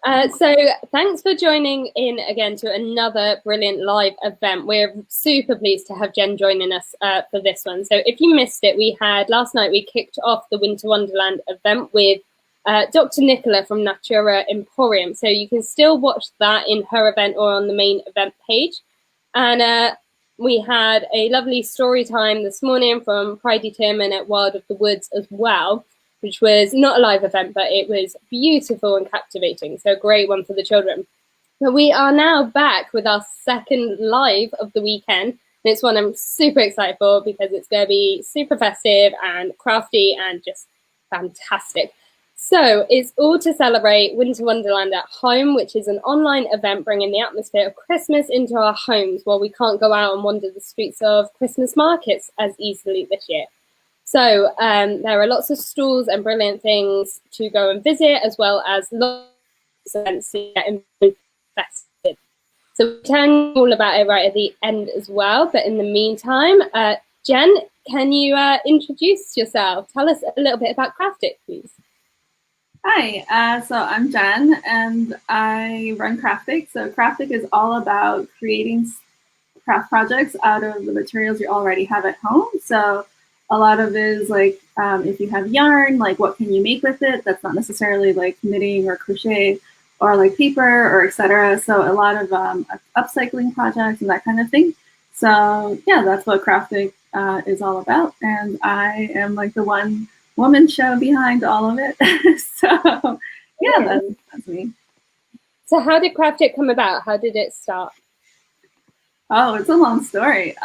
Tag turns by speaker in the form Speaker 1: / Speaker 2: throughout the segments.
Speaker 1: So thanks for joining in again to another brilliant live event. We're super pleased to have Jen joining us for this one. So if you missed it, last night we kicked off the Winter Wonderland event with Dr. Nicola from Natura Emporium. So you can still watch that in her event or on the main event page. And we had a lovely story time this morning from Pridey Tim and at Wild of the Woods as well, which was not a live event, but it was beautiful and captivating. So a great one for the children. But we are now back with our second live of the weekend. And it's one I'm super excited for because it's going to be super festive and crafty and just fantastic. So it's all to celebrate Winter Wonderland at Home, which is an online event bringing the atmosphere of Christmas into our homes while we can't go out and wander the streets of Christmas markets as easily this year. So there are lots of stalls and brilliant things to go and visit, as well as lots of events to get invested. So we'll tell you all about it right at the end as well. But in the meantime, Jen, can you introduce yourself? Tell us a little bit about Craftic, please.
Speaker 2: Hi, so I'm Jen, and I run Craftic. So Craftic is all about creating craft projects out of the materials you already have at home. So a lot of it is like, if you have yarn, like what can you make with it? That's not necessarily like knitting or crochet or like paper or etc. So a lot of upcycling projects and that kind of thing. So yeah, that's what Craftic is all about. And I am like the one woman show behind all of it. So yeah, that's me.
Speaker 1: So how did Craftic come about? How did it start?
Speaker 2: Oh, it's a long story.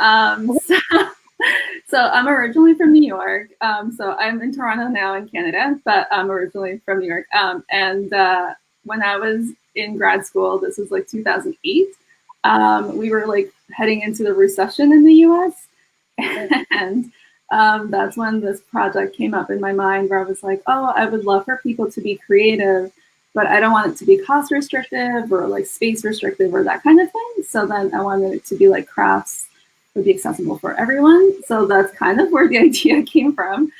Speaker 2: So I'm originally from New York. So I'm in Toronto now in Canada, but I'm originally from New York. And when I was in grad school, this was like 2008, we were like heading into the recession in the US. And that's when this project came up in my mind where I was like, oh, I would love for people to be creative, but I don't want it to be cost restrictive or like space restrictive or that kind of thing. So then I wanted it to be like crafts would be accessible for everyone. So that's kind of where the idea came from.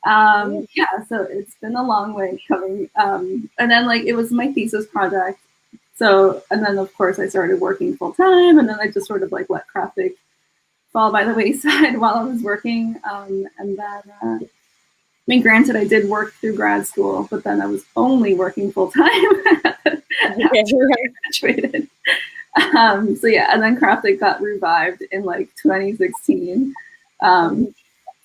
Speaker 2: Yeah, so it's been a long way coming. And then like it was my thesis project. So, and then of course I started working full time, and then I just sort of like let Craftic fall by the wayside while I was working. And then, I mean, granted, I did work through grad school, but then I was only working full time after I graduated. So yeah, and then Craftic got revived in like 2016. So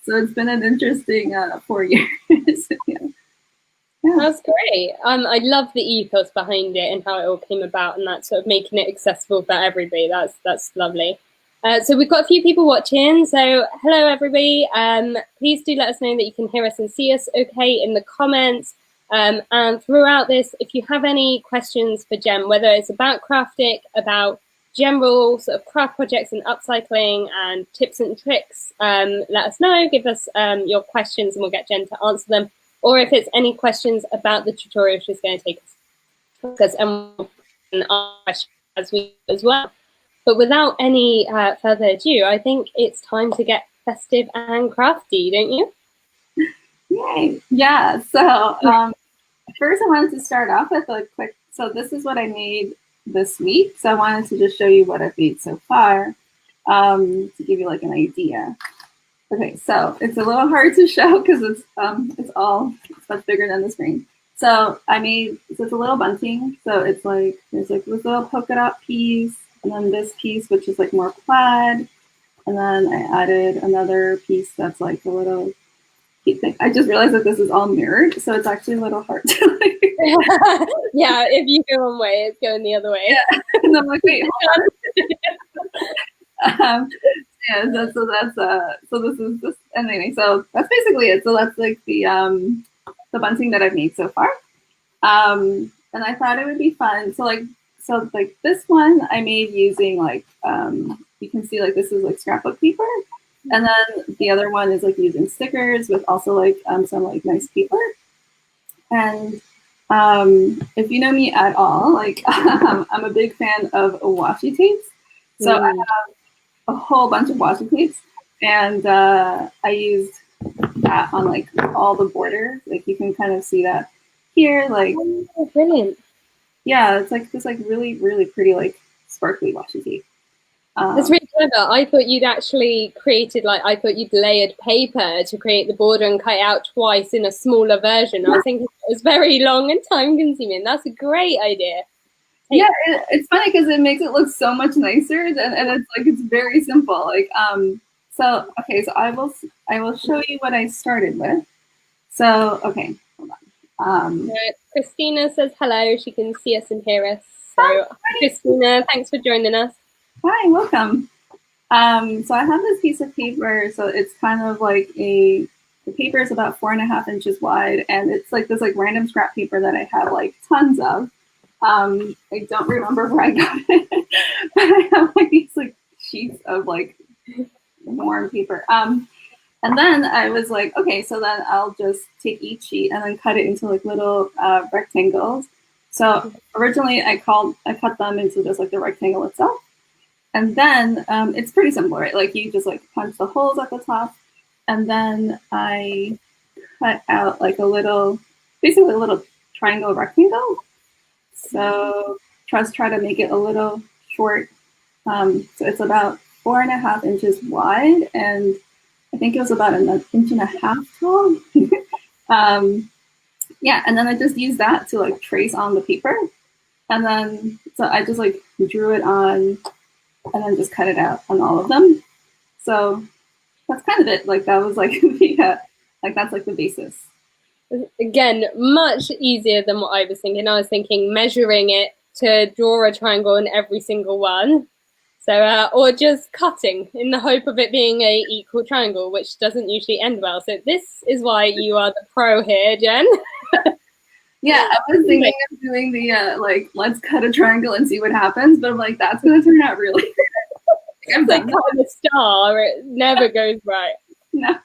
Speaker 2: it's been an interesting 4 years. Yeah.
Speaker 1: That's great. I love the ethos behind it and how it all came about, and that sort of making it accessible for everybody. That's lovely. So we've got a few people watching. So hello, everybody. Please do let us know that you can hear us and see us okay in the comments. And throughout this, if you have any questions for Jen, whether it's about Craftic, about general sort of craft projects and upcycling and tips and tricks, let us know. Give us your questions and we'll get Jen to answer them. Or if it's any questions about the tutorial she's going to take us, and as well. But without any further ado, I think it's time to get festive and crafty, don't you?
Speaker 2: Yay! Yeah. So first, I wanted to start off with a quick. So this is what I made this week. So I wanted to just show you what I've made so far to give you like an idea. Okay, so it's a little hard to show because it's much bigger than the screen. So it's a little bunting. So it's like there's like this little polka dot piece, and then this piece which is like more plaid, and then I added another piece that's like a little cute thing. I just realized that this is all mirrored, so it's actually a little hard to like.
Speaker 1: Yeah, if you go one way, it's going the other way.
Speaker 2: Yeah, and I'm like, wait, hold on. Yeah, so this is this anyway. So that's basically it. So that's like the bunting that I've made so far. And I thought it would be fun. So this one I made using like you can see like this is like scrapbook paper, and then the other one is like using stickers with also like some like nice paper. And if you know me at all, like I'm a big fan of washi tapes. So I have a whole bunch of washi tapes, and I used that on like all the borders. Like you can kind of see that here, like
Speaker 1: brilliant.
Speaker 2: Yeah, it's like this like really, really pretty like sparkly washi tape.
Speaker 1: That's really clever. I thought you'd actually created, like, I thought you'd layered paper to create the border and cut it out twice in a smaller version. I was thinking it was very long and time consuming. That's a great idea.
Speaker 2: Yeah, it's funny because it makes it look so much nicer, and it's like it's very simple. Like so okay, so I will show you what I started with. So okay, hold on.
Speaker 1: Christina says hello. She can see us and hear us. So Christina, thanks for joining us.
Speaker 2: Hi, welcome. So I have this piece of paper. So it's kind of like the paper is about 4.5 inches wide, and it's like this like random scrap paper that I have like tons of. I don't remember where I got it, but I have like these like sheets of like warm paper. And then I was like, okay, so then I'll just take each sheet and then cut it into like little rectangles. So originally I cut them into just like the rectangle itself. And then it's pretty simple, right? Like you just like punch the holes at the top, and then I cut out like basically a little triangle rectangle. So just try to make it a little short. So it's about 4.5 inches wide, and I think it was about an 1.5 inches tall. Yeah, and then I just used that to like trace on the paper. And then, so I just like drew it on and then just cut it out on all of them. So that's kind of it. Like that was like like that's like the basis.
Speaker 1: Again, much easier than what I was thinking. I was thinking measuring it to draw a triangle in every single one. So, or just cutting in the hope of it being a equal triangle, which doesn't usually end well. So this is why you are the pro here, Jen.
Speaker 2: Yeah, I was thinking of doing the like, let's cut a triangle and see what happens, but I'm like, that's gonna turn out really.
Speaker 1: It's like cutting a star; it never goes right.
Speaker 2: No.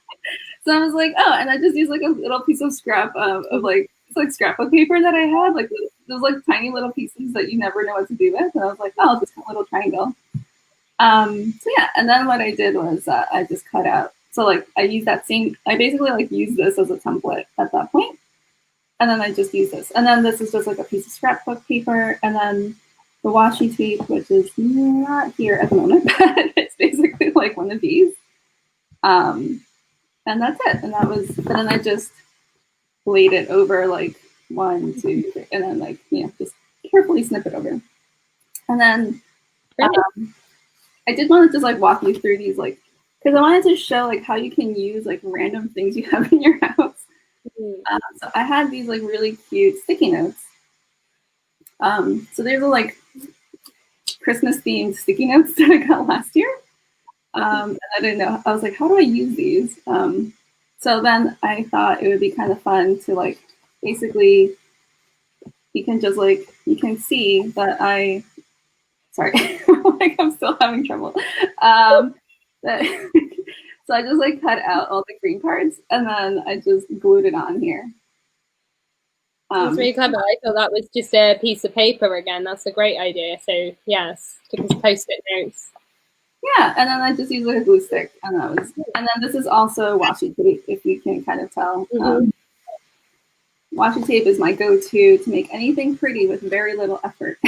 Speaker 2: So I was like, oh, and I just used like a little piece of scrap of like it's like scrapbook paper that I had, like those like tiny little pieces that you never know what to do with, and I was like, oh, just a little triangle. So yeah, and then what I did was I just cut out. So like I used that same. I basically like used this as a template at that point. And then I just use this. And then this is just like a piece of scrapbook paper. And then the washi tape, which is not here at the moment, but it's basically like one of these. And that's it. And then I just laid it over like 1, 2, 3, and then like, just carefully snip it over. And then I did want to just like walk you through these, like, because I wanted to show like how you can use like random things you have in your house. So I had these like really cute sticky notes. So these are like Christmas themed sticky notes that I got last year. And I didn't know. I was like, how do I use these? So then I thought it would be kind of fun to like basically you can just like you can see that sorry, like I'm still having trouble. So I just like cut out all the green parts and then I just glued it on here.
Speaker 1: That's really clever. I thought that was just a piece of paper again. That's a great idea. So yes, stick as post-it notes.
Speaker 2: Yeah, and then I just used like a glue stick, and then this is also washi tape, if you can kind of tell. Washi tape is my go-to to make anything pretty with very little effort.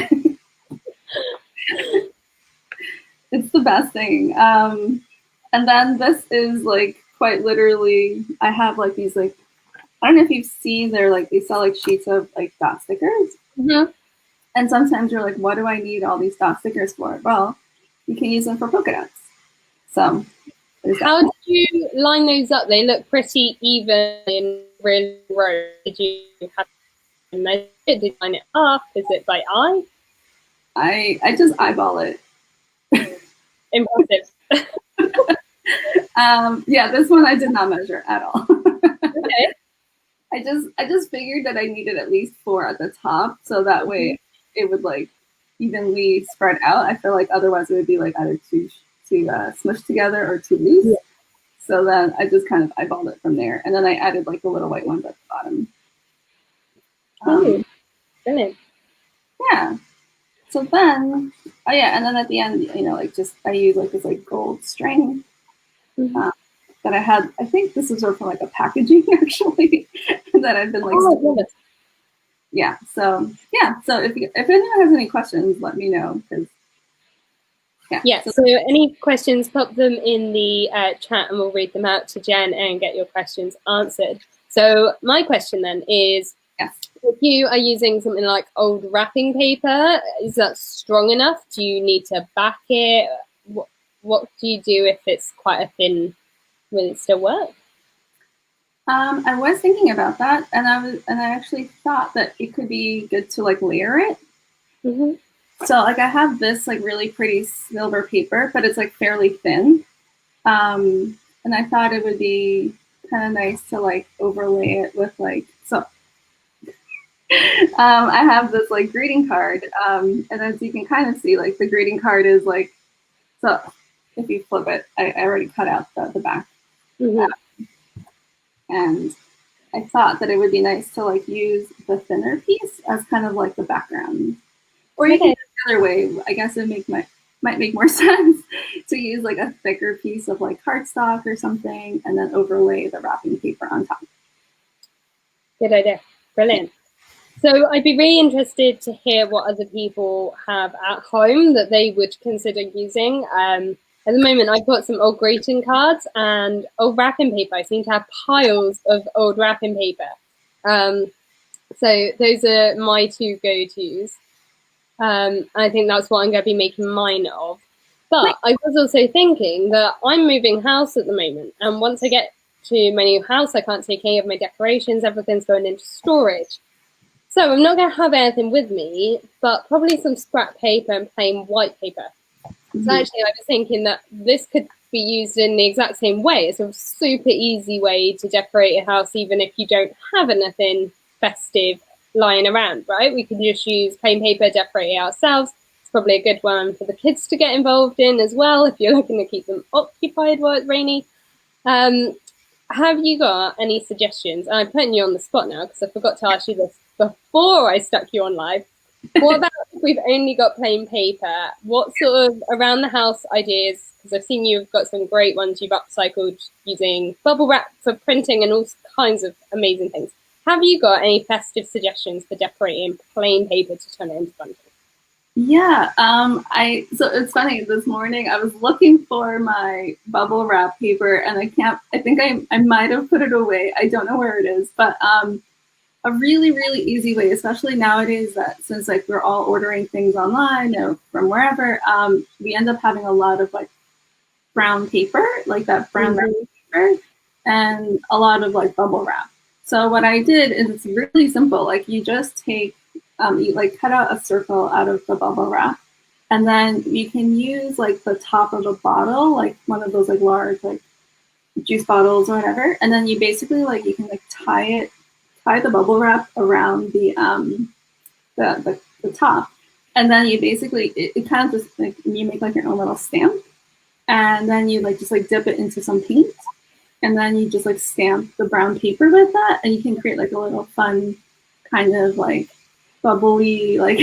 Speaker 2: It's the best thing. And then this is like quite literally, I have like these like, I don't know if you've seen, they sell like sheets of like dot stickers. And sometimes you're like, what do I need all these dot stickers for? Well, you can use them for polka dots. So
Speaker 1: how did you line those up? They look pretty even in really rows. Did you have to measure it? Did you line it up? Is it by eye?
Speaker 2: I just eyeball it.
Speaker 1: Impressive.
Speaker 2: Yeah, this one I did not measure at all.
Speaker 1: Okay.
Speaker 2: I just figured that I needed at least 4 at the top, so that way it would like evenly spread out. I feel like otherwise it would be like either too smushed together or too loose. Yeah. So then I just kind of eyeballed it from there, and then I added like the little white ones at the bottom.
Speaker 1: Brilliant.
Speaker 2: Yeah. So then, oh yeah, and then at the end, like just I use like this like gold string that I had. I think this is from like a packaging actually that I've been like. yeah, so if anyone has any questions, let me know, because
Speaker 1: yeah. So any questions, pop them in the chat and we'll read them out to Jen and get your questions answered. So my question then is,
Speaker 2: yes.
Speaker 1: If you are using something like old wrapping paper, is that strong enough? Do you need to back it? What do you do if it's quite a thin? Will it still work?
Speaker 2: I was thinking about that, and I actually thought that it could be good to like layer it.
Speaker 1: Mm-hmm.
Speaker 2: So like I have this like really pretty silver paper, but it's like fairly thin, and I thought it would be kind of nice to like overlay it with like so. I have this like greeting card, and as you can kind of see, like the greeting card is like, so if you flip it, I already cut out the back.
Speaker 1: Mm-hmm.
Speaker 2: And I thought that it would be nice to like use the thinner piece as kind of like the background. Or you can do it the other way. I guess it might make more sense to use like a thicker piece of like cardstock or something and then overlay the wrapping paper on top.
Speaker 1: Good idea. Brilliant. So I'd be really interested to hear what other people have at home that they would consider using. At the moment, I've got some old greeting cards and old wrapping paper. I seem to have piles of old wrapping paper. So those are my two go-tos. I think that's what I'm going to be making mine of. But I was also thinking that I'm moving house at the moment. And once I get to my new house, I can't take any of my decorations. Everything's going into storage. So I'm not going to have anything with me, but probably some scrap paper and plain white paper. So actually, I was thinking that this could be used in the exact same way. It's a super easy way to decorate a house, even if you don't have anything festive lying around, right? We could just use plain paper, decorate it ourselves. It's probably a good one for the kids to get involved in as well, if you're looking to keep them occupied while it's rainy. Have you got any suggestions? I'm putting you on the spot now because I forgot to ask you this before I stuck you on live. What about if we've only got plain paper? What sort of around the house ideas? Because I've seen you've got some great ones you've upcycled using bubble wrap for printing and all kinds of amazing things. Have you got any festive suggestions for decorating plain paper to turn it into bunting?
Speaker 2: Yeah, so it's funny, this morning I was looking for my bubble wrap paper and I think I might have put it away. I don't know where it is, but a really, really easy way, especially nowadays that since like we're all ordering things online or from wherever, we end up having a lot of like brown paper, like that brown wrapping paper, and a lot of like bubble wrap. So what I did is it's really simple. Like you just take, you like cut out a circle out of the bubble wrap, and then you can use like the top of a bottle, like one of those like large like juice bottles or whatever, and then you basically like you can like tie the bubble wrap around the top, and then you basically it kind of just like you make like your own little stamp, and then you like just like dip it into some paint, and then you just like stamp the brown paper with that, and you can create like a little fun kind of like bubbly like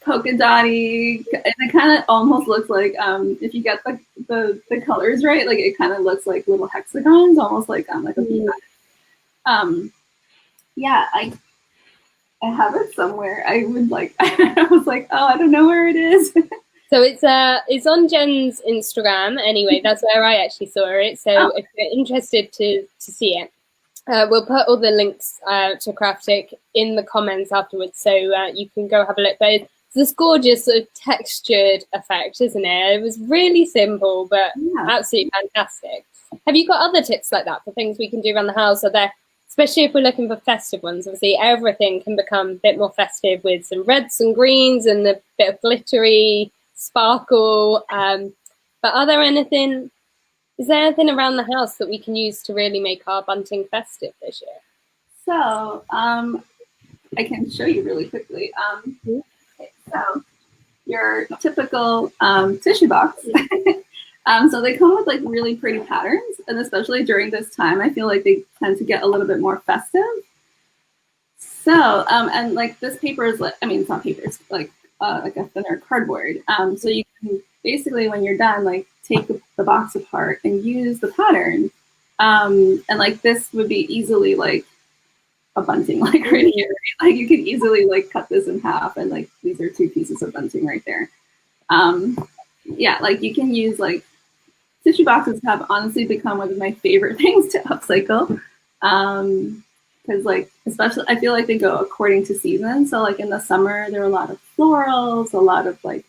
Speaker 2: polka dotty, and it kind of almost looks like if you get the colors right, like it kind of looks like little hexagons, almost like a peanut. Yeah, I have it somewhere. I would like I was like, oh, I don't know where it is.
Speaker 1: So it's on Jen's Instagram anyway. That's where I actually saw it. So if you're interested to see it, we'll put all the links to Craftic in the comments afterwards, so you can go have a look. But it's this gorgeous sort of textured effect, isn't it? It was really simple, but absolutely fantastic. Have you got other tips like that for things we can do around the house? Are there, especially if we're looking for festive ones? Obviously, everything can become a bit more festive with some reds and greens and a bit of glittery sparkle. But is there anything around the house that we can use to really make our bunting festive this year?
Speaker 2: So I can show you really quickly. Okay, so your typical tissue box. So they come with like really pretty patterns, and especially during this time, I feel like they tend to get a little bit more festive. So and like this paper is like, I mean, it's not paper, it's like a thinner cardboard. So you can basically, when you're done, like take the box apart and use the pattern. And like this would be easily like a bunting like right here. Like you could easily like cut this in half, and like these are 2 pieces of bunting right there. Yeah, like you can use like tissue boxes have honestly become one of my favorite things to upcycle. Because like especially I feel like they go according to season. So like in the summer there are a lot of florals, a lot of like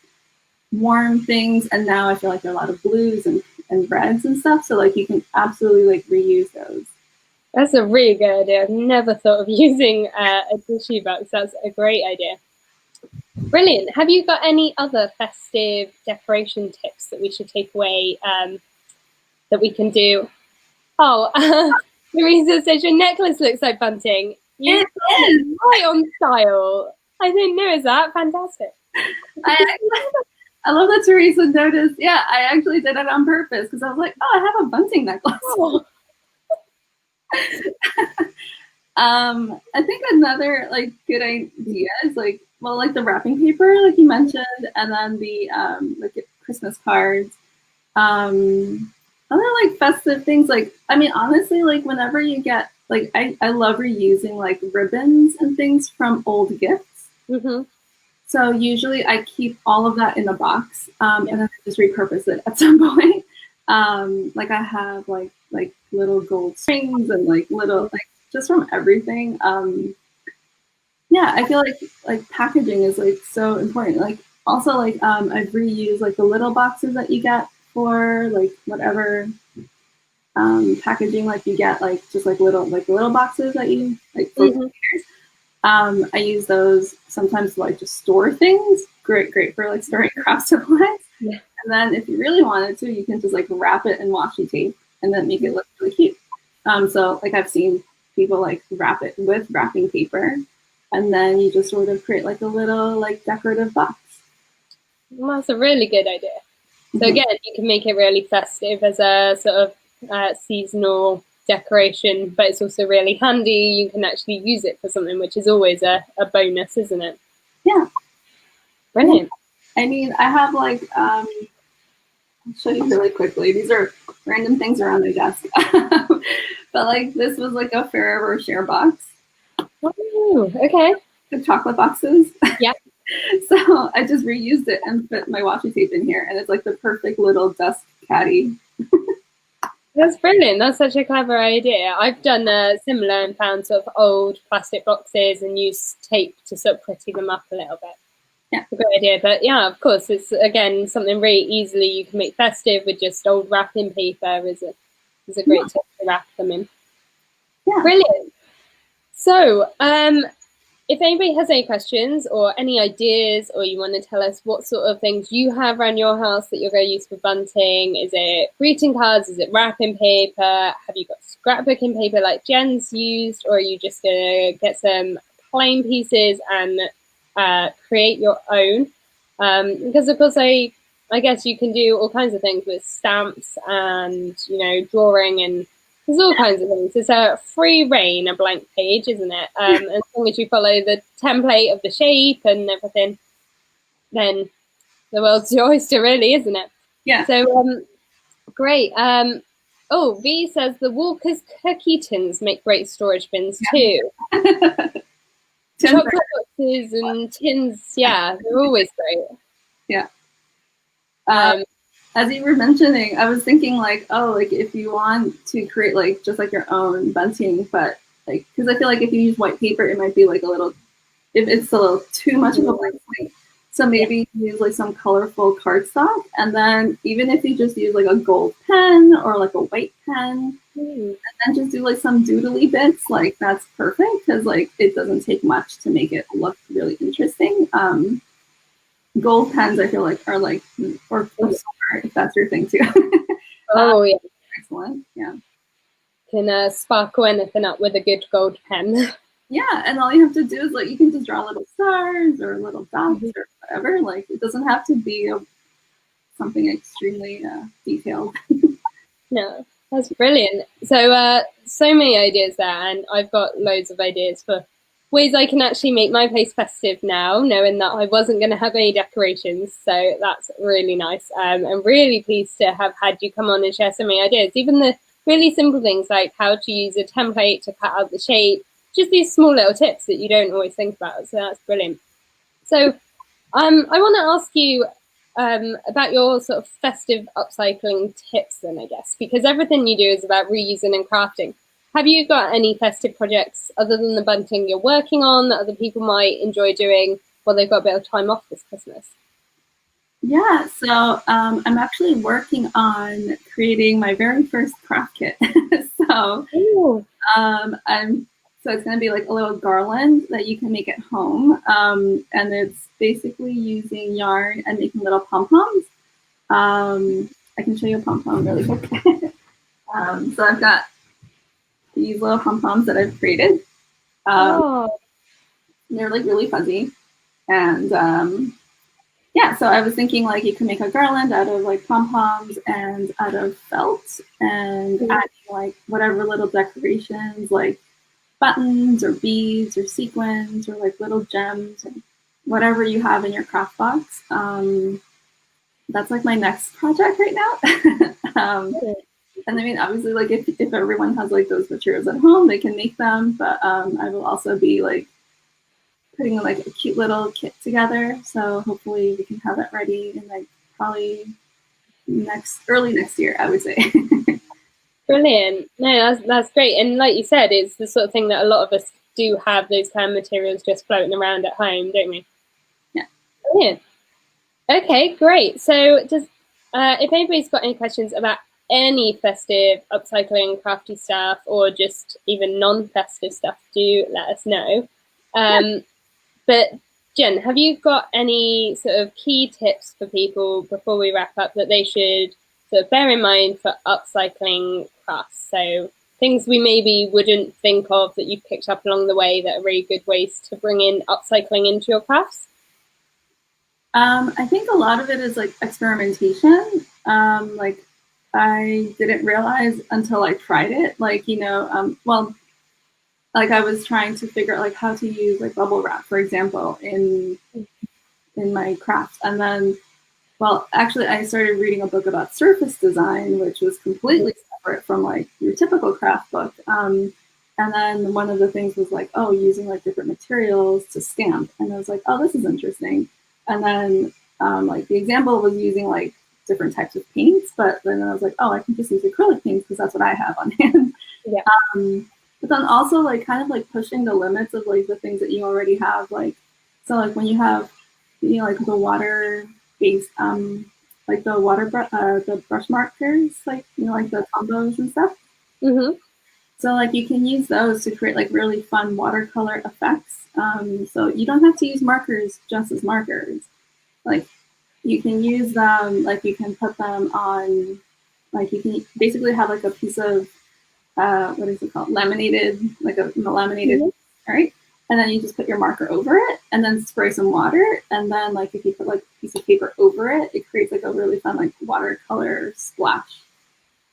Speaker 2: warm things, and now I feel like there are a lot of blues and reds and stuff. So like you can absolutely like reuse those.
Speaker 1: That's a really good idea. I've never thought of using a tissue box. That's a great idea. Brilliant. Have you got any other festive decoration tips that we should take away that we can do? Oh, Teresa says your necklace looks like bunting.
Speaker 2: It is
Speaker 1: right on style. I didn't know. Is that fantastic?
Speaker 2: I love that Teresa noticed. Yeah, I actually did it on purpose because I was like, oh, I have a bunting necklace. Oh. I think another like good idea is like, well, like the wrapping paper, like you mentioned, and then the like Christmas cards. Other like festive things, like I mean, honestly, like whenever you get like I love reusing like ribbons and things from old gifts. Mm-hmm. So usually I keep all of that in a box, and then I just repurpose it at some point. Like I have like little gold strings and like little like just from everything. Yeah, I feel like packaging is like so important. Like also like I've reused like the little boxes that you get for like whatever packaging, like you get like just like little boxes that you like for I use those sometimes to like just store things. Great for like storing craft supplies. Yeah. And then if you really wanted to, you can just like wrap it in washi tape and then make it look really cute. So like I've seen people like wrap it with wrapping paper, and then you just sort of create like a little like decorative box.
Speaker 1: Well, that's a really good idea. So again, you can make it really festive as a sort of seasonal decoration, but it's also really handy. You can actually use it for something, which is always a bonus, isn't it?
Speaker 2: Yeah.
Speaker 1: Brilliant.
Speaker 2: I mean, I have like, I'll show you really quickly. These are random things around my desk. But like this was like a Ferrero Rocher box.
Speaker 1: Oh, okay.
Speaker 2: The chocolate boxes.
Speaker 1: Yeah.
Speaker 2: So I just reused it and put my washi tape in here, and it's like the perfect little dust caddy.
Speaker 1: That's brilliant. That's such a clever idea. I've done a similar and found sort of old plastic boxes and used tape to sort of pretty them up a little bit.
Speaker 2: Yeah,
Speaker 1: a good idea. But yeah, of course, it's again something really easily you can make festive with just old wrapping paper. Is a great tip to wrap them in.
Speaker 2: Yeah,
Speaker 1: brilliant. So, if anybody has any questions or any ideas, or you want to tell us what sort of things you have around your house that you're going to use for bunting, is it greeting cards? Is it wrapping paper? Have you got scrapbooking paper like Jen's used? Or are you just going to get some plain pieces and create your own? Because of course, I guess you can do all kinds of things with stamps and, you know, drawing, and there's all kinds of things. It's a free reign, a blank page, isn't it? As long as you follow the template of the shape and everything, then the world's your oyster, really, isn't it?
Speaker 2: Yeah.
Speaker 1: So, great. Oh, V says the Walker's cookie tins make great storage bins too. Chocolate boxes and tins, yeah, they're always great.
Speaker 2: Yeah. As you were mentioning, I was thinking like, oh, like if you want to create like just like your own bunting, but like, because I feel like if you use white paper, it might be like a little, if it's a little too much of a blank slate. So maybe use like some colorful cardstock, and then even if you just use like a gold pen or like a white pen, and then just do like some doodly bits, like that's perfect, because like it doesn't take much to make it look really interesting. Gold pens, I feel like, are like, or silver, if that's your thing too.
Speaker 1: Oh yeah,
Speaker 2: excellent. Yeah,
Speaker 1: can sparkle anything up with a good gold pen.
Speaker 2: Yeah, and all you have to do is like you can just draw little stars or little dots or whatever. Like it doesn't have to be something extremely detailed.
Speaker 1: No, that's brilliant. So so many ideas there, and I've got loads of ideas for ways I can actually make my place festive now, knowing that I wasn't going to have any decorations. So that's really nice. I'm really pleased to have had you come on and share so many ideas. Even the really simple things like how to use a template to cut out the shape, just these small little tips that you don't always think about. So that's brilliant. So I want to ask you about your sort of festive upcycling tips then, I guess, because everything you do is about reusing and crafting. Have you got any festive projects other than the bunting you're working on that other people might enjoy doing while they've got a bit of time off this Christmas?
Speaker 2: Yeah, so I'm actually working on creating my very first craft kit. So so it's going to be like a little garland that you can make at home, and it's basically using yarn and making little pom poms. I can show you a pom pom really quick. So I've got these little pom poms that I've created. They're like really fuzzy, and yeah, so I was thinking like you can make a garland out of like pom-poms and out of felt, and adding like whatever little decorations like buttons or beads or sequins or like little gems and whatever you have in your craft box. That's like my next project right now. And I mean, obviously, like if everyone has like those materials at home, they can make them, but I will also be like putting like a cute little kit together. So hopefully we can have that ready in like probably early next year, I would say.
Speaker 1: Brilliant. No, that's great. And like you said, it's the sort of thing that a lot of us do have those kind of materials just floating around at home, don't we?
Speaker 2: Yeah.
Speaker 1: Brilliant. Okay, great. So just if anybody's got any questions about any festive upcycling crafty stuff or just even non-festive stuff, do let us know. But Jen, have you got any sort of key tips for people before we wrap up that they should sort of bear in mind for upcycling crafts? So things we maybe wouldn't think of that you've picked up along the way that are really good ways to bring in upcycling into your crafts?
Speaker 2: I think a lot of it is like experimentation. Like I didn't realize until I tried it, like, well, like I was trying to figure out like how to use like bubble wrap, for example, in my craft. And then, well, actually I started reading a book about surface design, which was completely separate from like your typical craft book. And then one of the things was like, oh, using like different materials to stamp. And I was like, oh, this is interesting. And then like the example was using like different types of paints, but then I was like, oh, I can just use acrylic paints because that's what I have on hand.
Speaker 1: Yeah.
Speaker 2: But then also like kind of like pushing the limits of like the things that you already have. Like, so like when you have, like the water based, like the the brush markers, like, like the combos and stuff.
Speaker 1: Mm-hmm.
Speaker 2: So like you can use those to create like really fun watercolor effects. So you don't have to use markers just as markers. Like you can use them, like you can put them on, like you can basically have like a piece of, what is it called? Laminated, like a laminated, right? And then you just put your marker over it and then spray some water. And then like if you put like a piece of paper over it, it creates like a really fun like watercolor splash.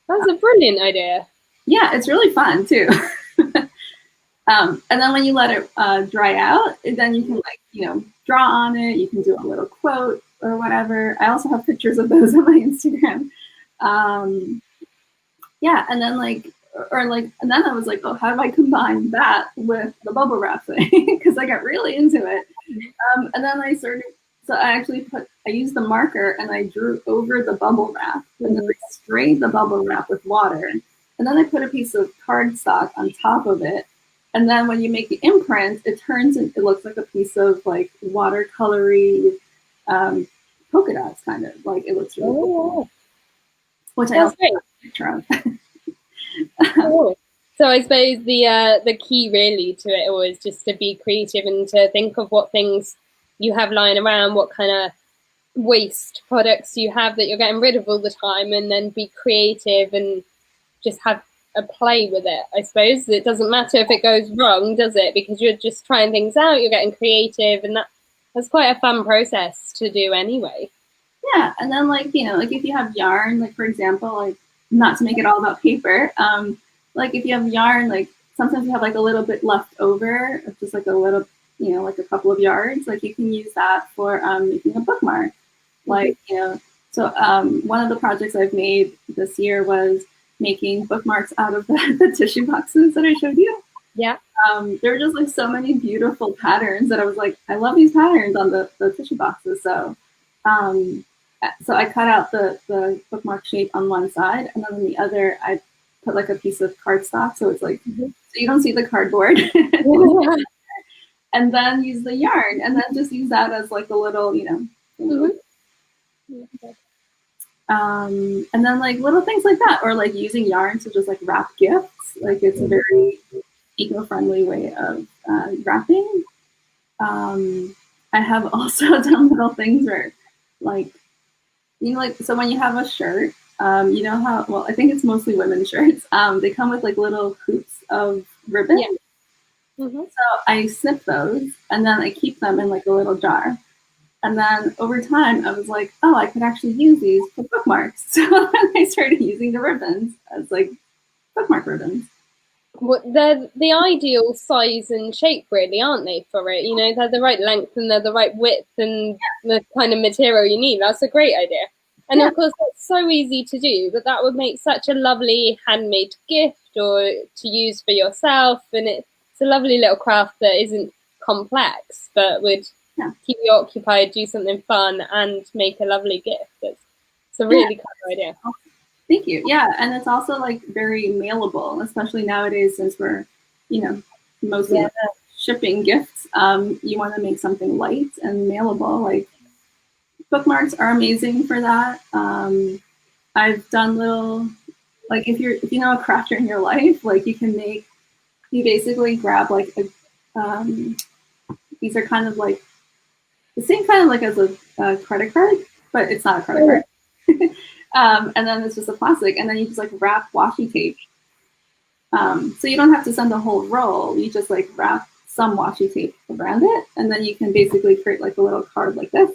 Speaker 1: That's a brilliant idea.
Speaker 2: Yeah, it's really fun too. And then when you let it dry out, then you can like, draw on it. You can do a little quote or whatever. I also have pictures of those on my Instagram. Yeah, and then like, and then I was like, oh, how do I combine that with the bubble wrap thing? Because I got really into it. And then I used the marker and I drew over the bubble wrap and then I sprayed the bubble wrap with water. And then I put a piece of cardstock on top of it. And then when you make the imprint, it looks like a piece of like watercolory polka dots, kind of like it looks really cool. Which I also have a picture of.
Speaker 1: Cool. So I suppose the key really to it all is just to be creative and to think of what things you have lying around, what kind of waste products you have that you're getting rid of all the time, and then be creative and just have a play with it. I suppose it doesn't matter if it goes wrong, does it? Because you're just trying things out, you're getting creative, and that's quite a fun process to do anyway.
Speaker 2: Yeah, and then like, like if you have yarn, like for example, like not to make it all about paper, like if you have yarn, like sometimes you have like a little bit left over, just like a little, like a couple of yards, like you can use that for making a bookmark. Like, so one of the projects I've made this year was making bookmarks out of the tissue boxes that I showed you.
Speaker 1: Yeah.
Speaker 2: There were just like so many beautiful patterns that I was like, I love these patterns on the tissue boxes. Um, so I cut out the bookmark shape on one side, and then on the other, I put like a piece of cardstock, so it's like, so you don't see the cardboard. And then use the yarn, and then just use that as like a little, and then like little things like that, or like using yarn to just like wrap gifts. Like it's a very eco-friendly way of wrapping. I have also done little things where, like, like, so when you have a shirt, you know how, well, I think it's mostly women's shirts. They come with like little hoops of ribbon.
Speaker 1: Yeah.
Speaker 2: So I snip those, and then I keep them in like a little jar. And then over time, I was like, oh, I could actually use these for bookmarks. So then I started using the ribbons as like bookmark ribbons.
Speaker 1: Well, they're the ideal size and shape, really, aren't they, for it? They're the right length and they're the right width and the kind of material you need. That's a great idea. And of course, that's so easy to do, but that would make such a lovely handmade gift or to use for yourself. And it's a lovely little craft that isn't complex, but would keep you occupied, do something fun, and make a lovely gift. It's a really clever idea.
Speaker 2: Thank you. Yeah, and it's also like very mailable, especially nowadays since we're, mostly shipping gifts. You want to make something light and mailable. Like bookmarks are amazing for that. I've done little, like if you know a crafter in your life, like you basically grab like these are kind of like the same kind of like as a credit card, but it's not a credit card. And then it's just a plastic, and then you just like wrap washi tape. So you don't have to send a whole roll. You just like wrap some washi tape around it, and then you can basically create like a little card like this.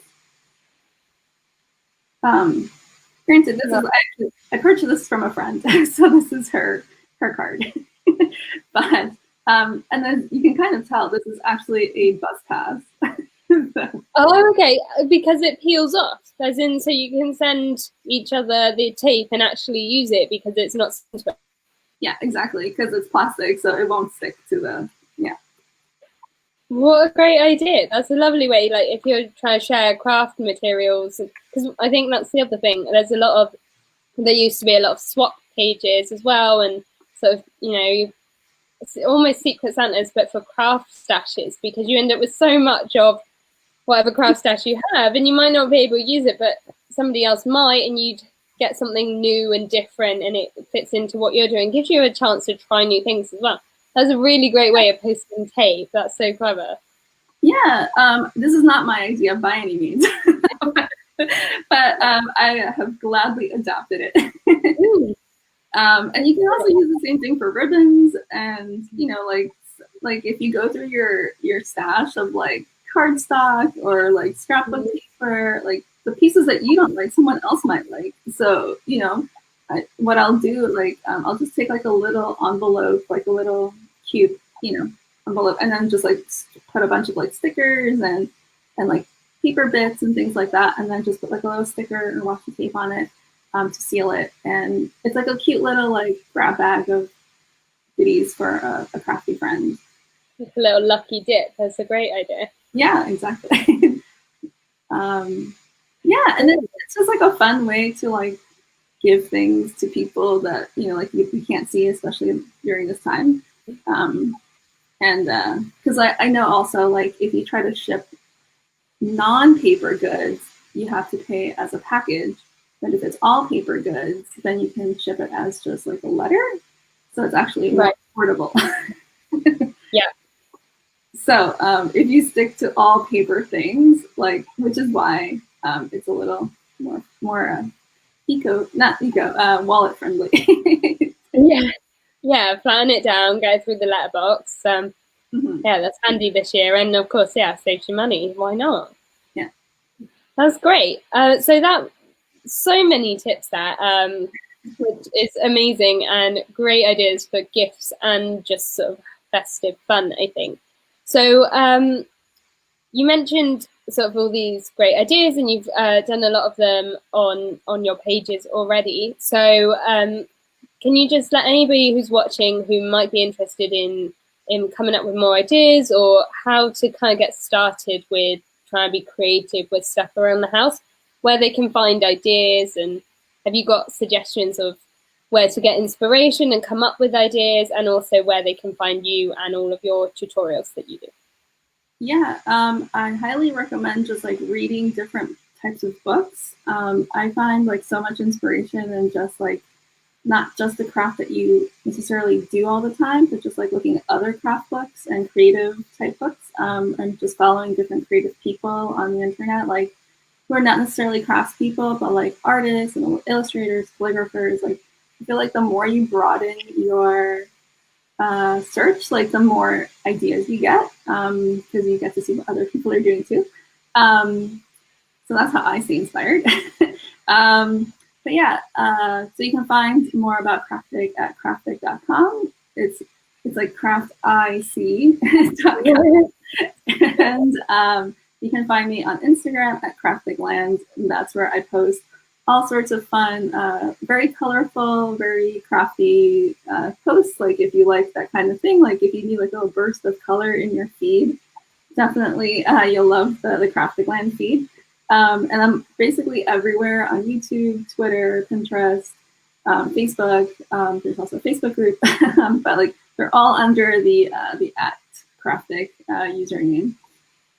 Speaker 2: Granted, this is actually, I purchased this from a friend, so this is her card. But and then you can kind of tell this is actually a bus pass.
Speaker 1: Oh, okay, because it peels off, as in, so you can send each other the tape and actually use it because it's not.
Speaker 2: Yeah, exactly, because it's plastic, so it won't stick to the.
Speaker 1: What a great idea! That's a lovely way. Like if you're trying to share craft materials, because I think that's the other thing. There used to be a lot of swap pages as well, and sort of it's almost secret Santas, but for craft stashes, because you end up with so much of whatever craft stash you have, and you might not be able to use it, but somebody else might, and you'd get something new and different, and it fits into what you're doing. It gives you a chance to try new things as well. That's a really great way of posting tape. That's so clever.
Speaker 2: Yeah, this is not my idea by any means, but I have gladly adopted it. And you can also use the same thing for ribbons, and like if you go through your stash of like cardstock or like scrapbook paper, like the pieces that you don't like, someone else might like. So what I'll do, like I'll just take like a little envelope, like a little cute envelope, and then just like put a bunch of like stickers and like paper bits and things like that, and then just put like a little sticker and washi tape on it to seal it. And it's like a cute little like grab bag of goodies for a crafty friend.
Speaker 1: Like a little lucky dip. That's a great idea.
Speaker 2: Yeah, exactly. Yeah, and then it's just like a fun way to like give things to people that like you can't see, especially during this time. And because I know also, like if you try to ship non-paper goods, you have to pay as a package. But if it's all paper goods, then you can ship it as just like a letter. So it's actually more affordable.
Speaker 1: Yeah.
Speaker 2: So if you stick to all paper things, like, which is why it's a little more wallet friendly.
Speaker 1: Yeah, flatten it down, go through the letterbox. Yeah, that's handy this year, and of course, saves you money. Why not?
Speaker 2: Yeah,
Speaker 1: that's great. So many tips there, which is amazing, and great ideas for gifts and just sort of festive fun, I think. So you mentioned sort of all these great ideas, and you've done a lot of them on your pages already. So can you just let anybody who's watching who might be interested in in coming up with more ideas, or how to kind of get started with trying to be creative with stuff around the house, where they can find ideas? And have you got suggestions of where to get inspiration and come up with ideas, and also where they can find you and all of your tutorials that you do?
Speaker 2: Yeah, I highly recommend just like reading different types of books. I find like so much inspiration in just like not just the craft that you necessarily do all the time, but just like looking at other craft books and creative type books, and just following different creative people on the internet, like who are not necessarily craftspeople, but like artists and illustrators, calligraphers. Like I feel like the more you broaden your search, like the more ideas you get, because you get to see what other people are doing too. So that's how I stay inspired. But yeah, so you can find more about Craftic at craftic.com. It's like craftic.com. And you can find me on Instagram at crafticland. And that's where I post all sorts of fun, very colorful, very crafty posts. Like if you like that kind of thing, like if you need like a burst of color in your feed, definitely you'll love the Crafticland feed. And I'm basically everywhere on YouTube, Twitter, Pinterest, Facebook. There's also a Facebook group, but like they're all under the at Craftic username.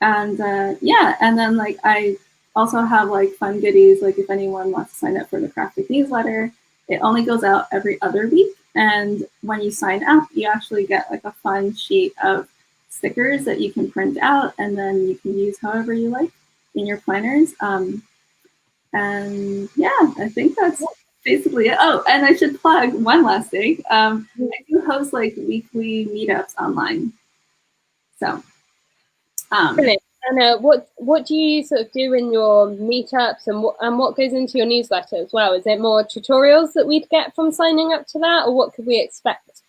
Speaker 2: And yeah, and then like I also have like fun goodies. Like if anyone wants to sign up for the Craftic Newsletter, it only goes out every other week. And when you sign up, you actually get like a fun sheet of stickers that you can print out, and then you can use however you like in your planners. And yeah, I think that's basically it. Oh, and I should plug one last thing. I do host like weekly meetups online. So
Speaker 1: Brilliant. And what do you sort of do in your meetups, and what goes into your newsletter as well? Is it more tutorials that we'd get from signing up to that, or what could we expect?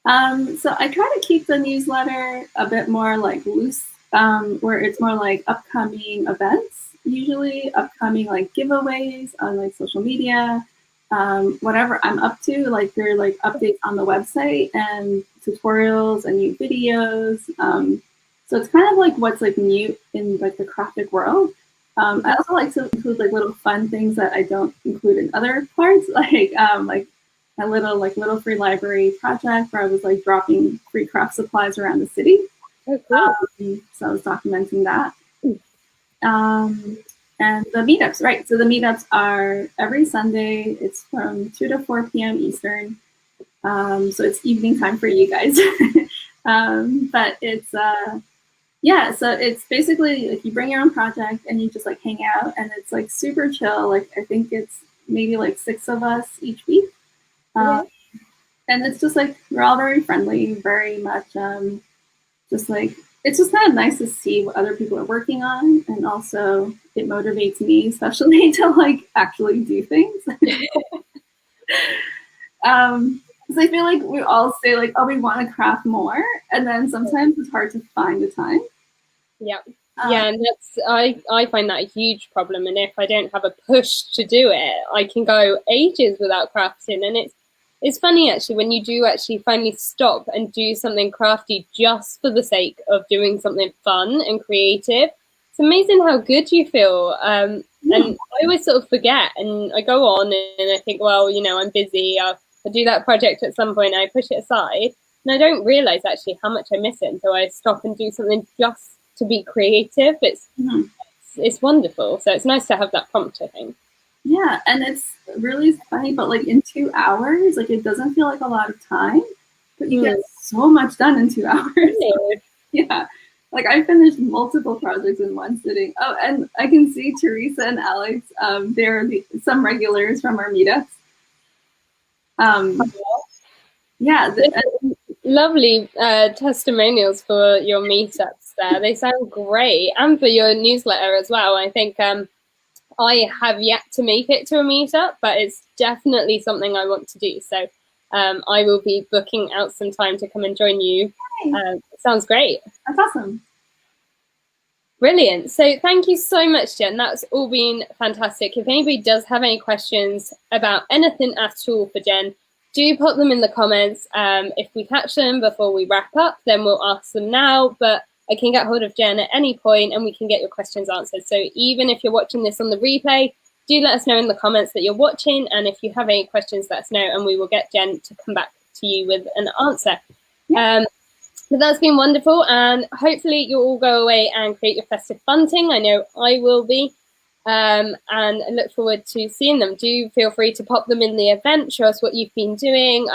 Speaker 2: So I try to keep the newsletter a bit more like loose, where it's more like upcoming events, usually upcoming like giveaways on like social media, whatever I'm up to. Like there are like updates on the website and tutorials and new videos. So it's kind of like what's like new in like the craftic world. I also like to include like little fun things that I don't include in other parts, like a little free library project where I was like dropping free craft supplies around the city.
Speaker 1: Oh, cool.
Speaker 2: So I was documenting that. And the meetups, right? So the meetups are every Sunday. It's from 2 to 4 p.m. Eastern. So it's evening time for you guys. But it's yeah, so it's basically like you bring your own project and you just like hang out, and it's like super chill. Like I think it's maybe like 6 of us each week. And it's just like we're all very friendly, very much just like it's just kind of nice to see what other people are working on, and also it motivates me especially to like actually do things. Because I feel like we all say like, oh, we want to craft more, and then sometimes it's hard to find the time.
Speaker 1: Yeah. Yeah, and I find that a huge problem, and if I don't have a push to do it, I can go ages without crafting. And it's funny actually when you do actually finally stop and do something crafty just for the sake of doing something fun and creative. It's amazing how good you feel. And I always sort of forget, and I go on and I think, well, you know, I'm busy. I'll do that project at some point. I push it aside, and I don't realize actually how much I miss it until I stop and do something just to be creative. It's wonderful. So it's nice to have that prompt, I think.
Speaker 2: Yeah, and it's really funny, but like in 2 hours, like it doesn't feel like a lot of time, but you get so much done in 2 hours. Yeah, like I finished multiple projects in one sitting. Oh, and I can see Teresa and Alex. They're some regulars from our meetups. Yeah,
Speaker 1: lovely testimonials for your meetups there. They sound great, and for your newsletter as well. I think I have yet to make it to a meetup, but it's definitely something I want to do. So I will be booking out some time to come and join you. Sounds great.
Speaker 2: That's awesome.
Speaker 1: Brilliant. So thank you so much, Jen. That's all been fantastic. If anybody does have any questions about anything at all for Jen, do put them in the comments. If we catch them before we wrap up, then we'll ask them now, but I can get hold of Jen at any point and we can get your questions answered. So even if you're watching this on the replay, do let us know in the comments that you're watching, and if you have any questions, let us know and we will get Jen to come back to you with an answer. But that's been wonderful, and hopefully you'll all go away and create your festive bunting. I know I will be, and I look forward to seeing them. Do feel free to pop them in the event, show us what you've been doing,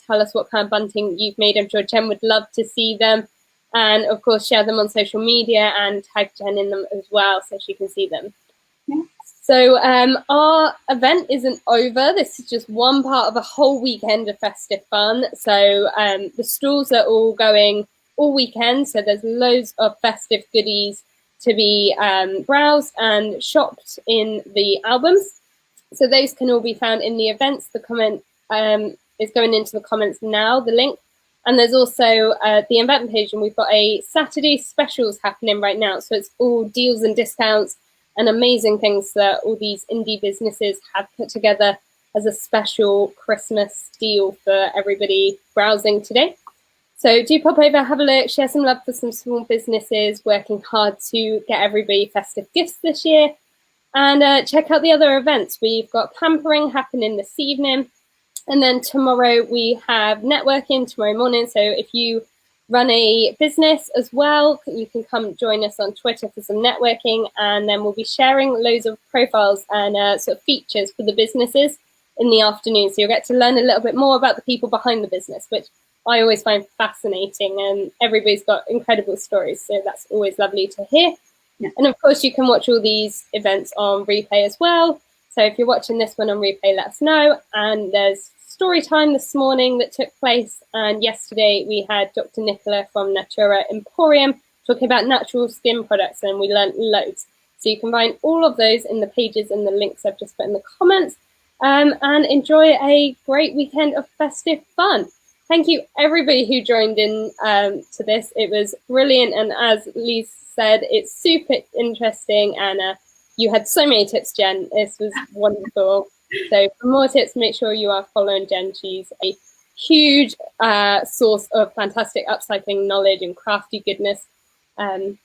Speaker 1: tell us what kind of bunting you've made. I'm sure Jen would love to see them, and of course share them on social media and tag Jen in them as well so she can see them.
Speaker 2: Yeah.
Speaker 1: So our event isn't over. This is just one part of a whole weekend of festive fun. So the stalls are all going all weekend. So there's loads of festive goodies to be browsed and shopped in the albums. So those can all be found in the events. The comment is going into the comments now, the link. And there's also the event page, and we've got a Saturday specials happening right now. So it's all deals and discounts and amazing things that all these indie businesses have put together as a special Christmas deal for everybody browsing today. So do pop over, have a look, share some love for some small businesses working hard to get everybody festive gifts this year. And check out the other events. We've got pampering happening this evening. And then tomorrow we have networking tomorrow morning. So if you run a business as well, you can come join us on Twitter for some networking, and then we'll be sharing loads of profiles and sort of features for the businesses in the afternoon. So you'll get to learn a little bit more about the people behind the business, which I always find fascinating, and everybody's got incredible stories. So that's always lovely to hear. Yeah. And of course you can watch all these events on replay as well. So if you're watching this one on replay, let us know. And there's story time this morning that took place, and yesterday we had Dr. Nicola from Natura Emporium talking about natural skin products, and we learned loads. So you can find all of those in the pages and the links I've just put in the comments, and enjoy a great weekend of festive fun. Thank you everybody who joined in to this. It was brilliant, and as Lise said, it's super interesting, and you had so many tips, Jen. This was wonderful. So for more tips, make sure you are following Jen. She's a huge source of fantastic upcycling knowledge and crafty goodness. And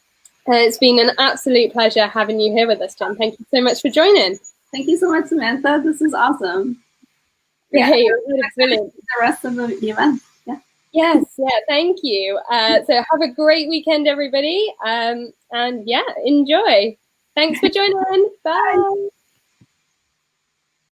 Speaker 1: it's been an absolute pleasure having you here with us, Jen. Thank you so much for joining.
Speaker 2: Thank you so much, Samantha. This is awesome.
Speaker 1: Yeah, it's brilliant.
Speaker 2: The rest of the event. Yeah.
Speaker 1: Yes, yeah, thank you. So have a great weekend, everybody. And yeah, enjoy. Thanks for joining. Bye.